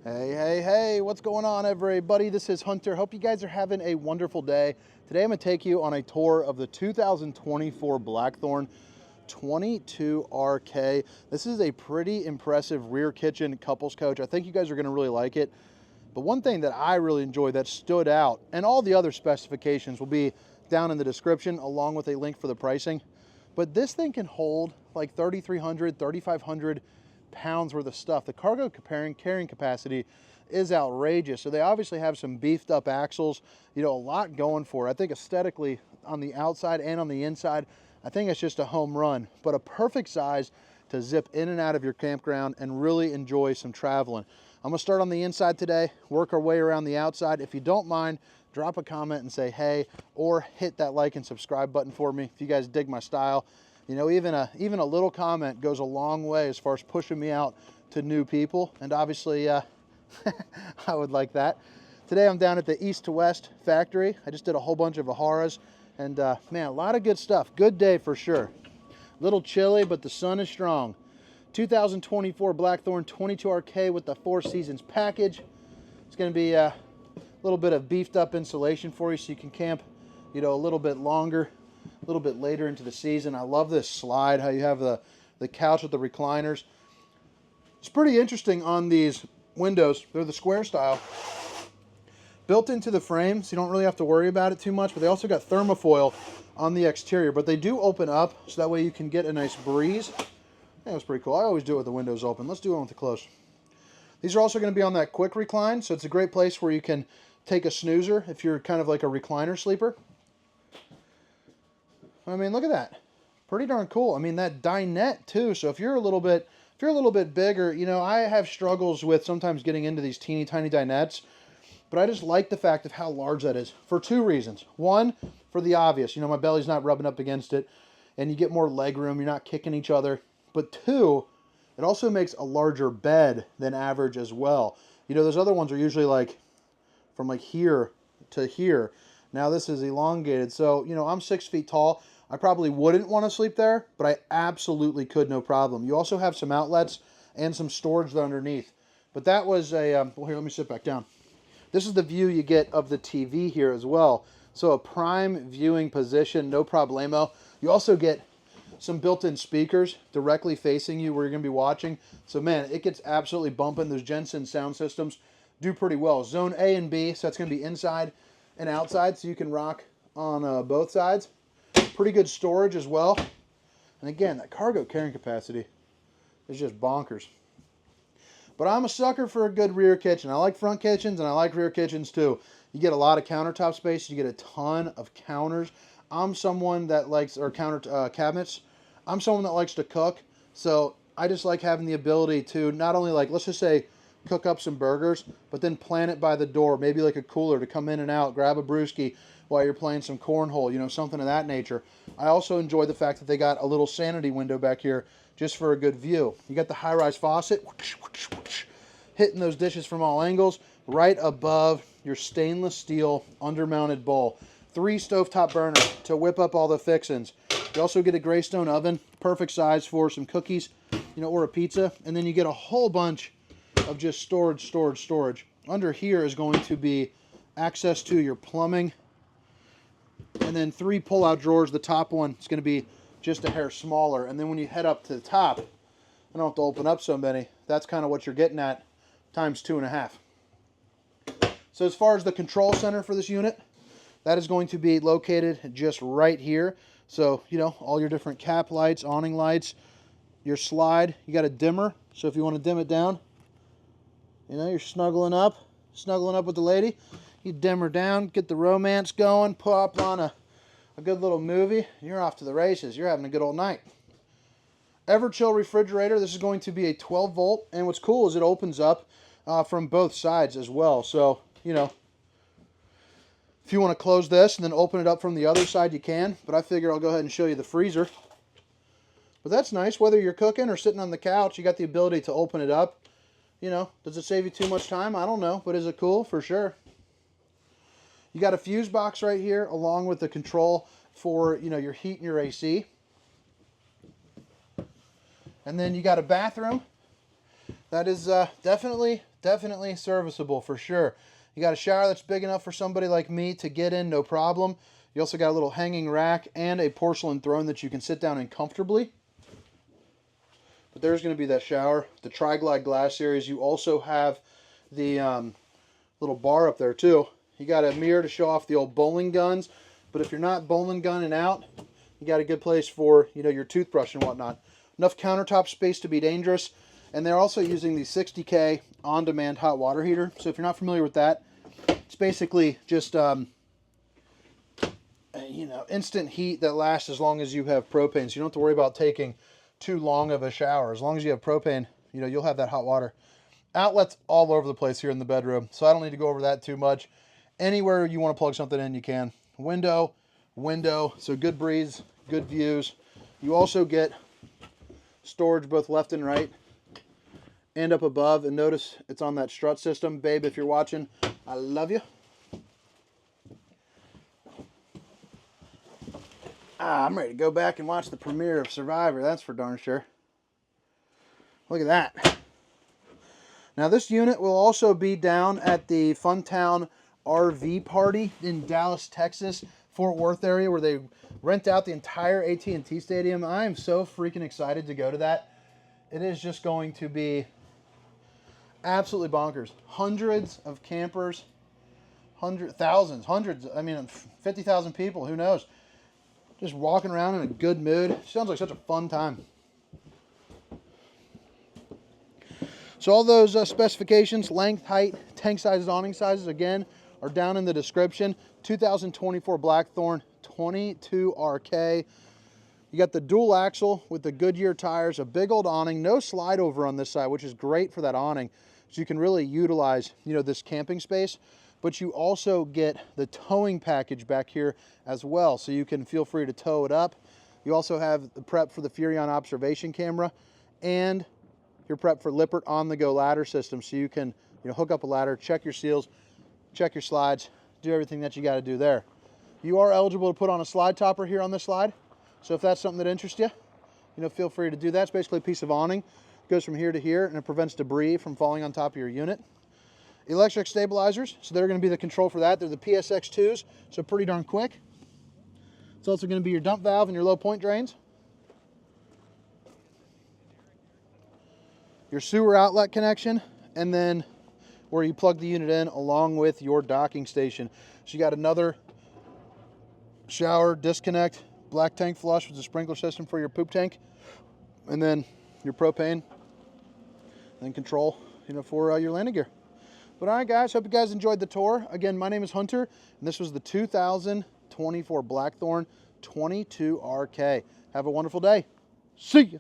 Hey, what's going on, everybody? This is Hunter. Hope you guys are having a wonderful day. Today I'm going to take you on a tour of the 2024 Blackthorn 22RK. This is a pretty impressive rear kitchen couples coach. I think you guys are going to really like it. But one thing that I really enjoyed that stood out, and all the other specifications will be down in the description along with a link for the pricing, but this thing can hold like 3,300, 3,500 pounds worth of stuff. The cargo carrying capacity is outrageous. So they obviously have some beefed up axles, a lot going for it. I think aesthetically on the outside and on the inside, I think it's just a home run, but a perfect size to zip in and out of your campground and really enjoy some traveling. I'm gonna start on the inside today, work our way around the outside. If you don't mind, drop a comment and say hey, or hit that like and subscribe button for me if you guys dig my style. Even a little comment goes a long way as far as pushing me out to new people, and obviously I would like that. Today I'm down at the East to West factory. I just did a whole bunch of Aharas, and man, a lot of good stuff. Good day for sure. A little chilly, but the sun is strong. 2024 Blackthorn 22RK with the 4 Seasons package. It's going to be a little bit of beefed up insulation for you so you can camp, a little bit longer, a little bit later into the season. I love this slide, how you have the couch with the recliners. It's pretty interesting on these windows. They're the square style. Built into the frame, so you don't really have to worry about it too much, but they also got thermofoil on the exterior, but they do open up, so that way you can get a nice breeze. That was pretty cool. I always do it with the windows open. Let's do it with the closed. These are also going to be on that quick recline, so it's a great place where you can take a snoozer if you're kind of like a recliner sleeper. I mean, look at that. Pretty darn cool. I mean, that dinette too. So if you're a little bit bigger, I have struggles with sometimes getting into these teeny tiny dinettes, but I just like the fact of how large that is for 2 reasons. One, for the obvious, my belly's not rubbing up against it, and you get more leg room. You're not kicking each other. But 2, it also makes a larger bed than average as well. Those other ones are usually like from like here to here. Now this is elongated. So, I'm 6 feet tall. I probably wouldn't want to sleep there, but I absolutely could, no problem. You also have some outlets and some storage there underneath. But that was a, well, here, let me sit back down. This is the view you get of the TV here as well. So a prime viewing position, no problemo. You also get some built-in speakers directly facing you where you're going to be watching. So man, it gets absolutely bumping. Those Jensen sound systems do pretty well. Zone A and B, so that's going to be inside and outside, so you can rock on both sides. Pretty good storage as well. And again, that cargo carrying capacity is just bonkers. But I'm a sucker for a good rear kitchen. I like front kitchens and I like rear kitchens too. You get a lot of countertop space. You get a ton of counters. I'm someone that likes, or cabinets. I'm someone that likes to cook. So I just like having the ability to not only, like, let's just say cook up some burgers, but then plan it by the door, maybe like a cooler to come in and out, grab a brewski while you're playing some cornhole, something of that nature. I also enjoy the fact that they got a little sanity window back here just for a good view. You got the high-rise faucet, hitting those dishes from all angles, right above your stainless steel undermounted bowl. 3 stovetop burners to whip up all the fixins. You also get a Greystone oven, perfect size for some cookies, or a pizza. And then you get a whole bunch of just storage. Under here is going to be access to your plumbing, and then 3 pull-out drawers. The top one is going to be just a hair smaller, and then when you head up to the top, I don't have to open up so many. That's kind of what you're getting at, times 2.5. So as far as the control center for this unit, that is going to be located just right here. So, all your different cap lights, awning lights, your slide. You got a dimmer, so if you want to dim it down, you're snuggling up with the lady. You dim her down, get the romance going, pop on a good little movie, you're off to the races. You're having a good old night. Everchill refrigerator. This is going to be a 12 volt, and what's cool is it opens up from both sides as well. So, if you want to close this and then open it up from the other side, you can. But I figure I'll go ahead and show you the freezer. But that's nice. Whether you're cooking or sitting on the couch, you got the ability to open it up. Does it save you too much time? I don't know. But is it cool? For sure. You got a fuse box right here along with the control for, your heat and your AC. And then you got a bathroom. That is definitely serviceable for sure. You got a shower that's big enough for somebody like me to get in, no problem. You also got a little hanging rack and a porcelain throne that you can sit down in comfortably. But there's going to be that shower. The Tri-Glide glass series. You also have the little bar up there too. You got a mirror to show off the old bowling guns. But if you're not bowling gunning out, you got a good place for, you know, your toothbrush and whatnot. Enough countertop space to be dangerous. And they're also using the 60K on-demand hot water heater. So if you're not familiar with that, it's basically just you know, instant heat that lasts as long as you have propane. So you don't have to worry about taking too long of a shower. As long as you have propane, you know, you'll have that hot water. Outlets all over the place here in the bedroom, so I don't need to go over that too much. Anywhere you want to plug something in, you can. Window, so good breeze, good views. You also get storage both left and right and up above, and notice it's on that strut system. Babe, if you're watching, I love you. I'm ready to go back and watch the premiere of Survivor, that's for darn sure. Look at that. Now this unit will also be down at the Funtown RV party in Dallas, Texas, Fort Worth area, where they rent out the entire AT&T Stadium. I am so freaking excited to go to that. It is just going to be absolutely bonkers. Hundreds of campers, hundreds, I mean 50,000 people, who knows? Just walking around in a good mood. Sounds like such a fun time. So all those specifications, length, height, tank sizes, awning sizes, again, are down in the description. 2024 Blackthorn 22RK. You got the dual axle with the Goodyear tires, a big old awning, no slide over on this side, which is great for that awning. So you can really utilize, you know, this camping space. But you also get the towing package back here as well, so you can feel free to tow it up. You also have the prep for the Furrion observation camera, and your prep for Lippert on-the-go ladder system, so you can, you know, hook up a ladder, check your seals, check your slides, do everything that you got to do there. You are eligible to put on a slide topper here on this slide, so if that's something that interests you, you know, feel free to do that. It's basically a piece of awning, it goes from here to here, and it prevents debris from falling on top of your unit. Electric stabilizers, so they're going to be the control for that. They're the PSX2s, so pretty darn quick. It's also going to be your dump valve and your low point drains. Your sewer outlet connection, and then where you plug the unit in along with your docking station. So you got another shower disconnect, black tank flush with a sprinkler system for your poop tank, and then your propane, and then control, you know, for your landing gear. But all right, guys, hope you guys enjoyed the tour. Again, my name is Hunter, and this was the 2024 Blackthorn 22RK. Have a wonderful day. See ya.